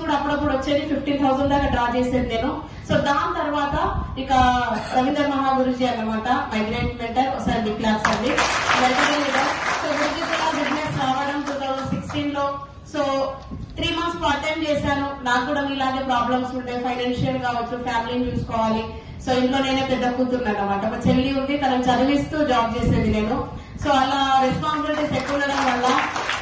కూడా అప్పుడప్పుడు వచ్చేది 15,000 దాకా డ్రా చేసేది నేను. సో దాని తర్వాత ఇక రవీంద్ర మహాగురుజీ అన్నమాట మైగ్రేట్ మెంటర్. ఒకసారి బిగ్ క్లాస్ అండి. సో గురుజీ కూడా బిజినెస్ రావడం 2016 లో. సో 3 months పార్ట్ టైం చేశాను. నాకు కూడా మీలాగే ప్రాబ్లమ్స్ ఉంటాయి, ఫైనాన్షియల్ కావచ్చు, ఫ్యామిలీని చూసుకోవాలి. సో ఇంట్లో నేనే పెద్ద కూతురున్నాను అనమాట. మా చెల్లి ఉంది, తనని చదివిస్తూ జాబ్ చేసేది నేను. సో అలా రెస్పాన్సిబిలిటీస్ ఎక్కువ ఉండడం వల్ల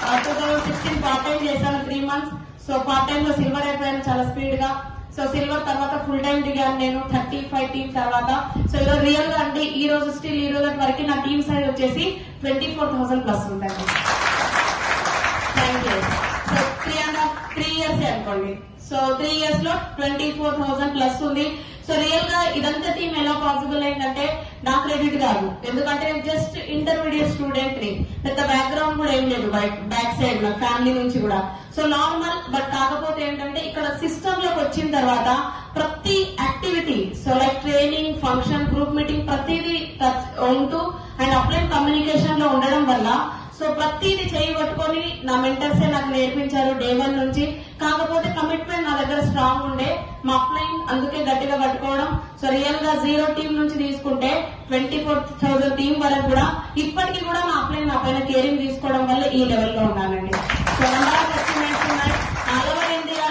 2016 పార్ట్ టైం చేశాను 3 months. సో పార్ట్ టైం లో సిల్వర్ అయిపోయాను చాలా స్పీడ్ గా. సో సిల్వర్ తర్వాత ఫుల్ టైం దిగాను నేను 35 టీమ్ తర్వాత. సో ఈరోజు రియల్ గా అండి ఈ రోజు స్టిల్ ఈ రోజు వరకు నా టీమ్ సైజ్ వచ్చేసి 24,000 ప్లస్ ఉంటాయి. Thank you. సో 3 years అనుకోండి. సో 3 years లో 24,000 ప్లస్ ఉంది. సో రియల్ గా ఇదంతా టీం ఎలా పాసిబుల్ అయిందంటే నా క్రెడిట్ కాదు, ఎందుకంటే నేను జస్ట్ ఇంటర్మీడియట్ స్టూడెంట్ ని, పెద్ద బ్యాక్గ్రౌండ్ కూడా ఏం లేదు బ్యాక్ సైడ్ నా ఫ్యామిలీ నుంచి కూడా. So normal. బట్ కాకపోతే ఏంటంటే ఇక్కడ సిస్టమ్ లోకి వచ్చిన తర్వాత ప్రతి activity, so like training, function, group meeting ప్రతిదీ ఉంటూ అండ్ అప్లైన్ కమ్యూనికేషన్ లో ఉండడం వల్ల సో ప్రతిదీ చేయబట్టుకొని నా మెంటర్సే నాకు నేర్పించారు డే 1 నుంచి. కాకపోతే కమిట్మెంట్ నా దగ్గర స్ట్రాంగ్ ఉండే, మా అప్లైన్ అందుకే గట్టిగా పట్టుకోవడం. సో రియల్ గా 0 టీం నుంచి తీసుకుంటే 24,000 టీం వరకు కూడా ఇప్పటికీ కూడా మా అప్లైన్ నా పైన కేరింగ్ తీసుకోవడం వల్ల ఈ లెవెల్లో ఉన్నానండి. సో నెంబర్ ఆఫ్ అచీవ్మెంట్స్ ఉన్నాయి.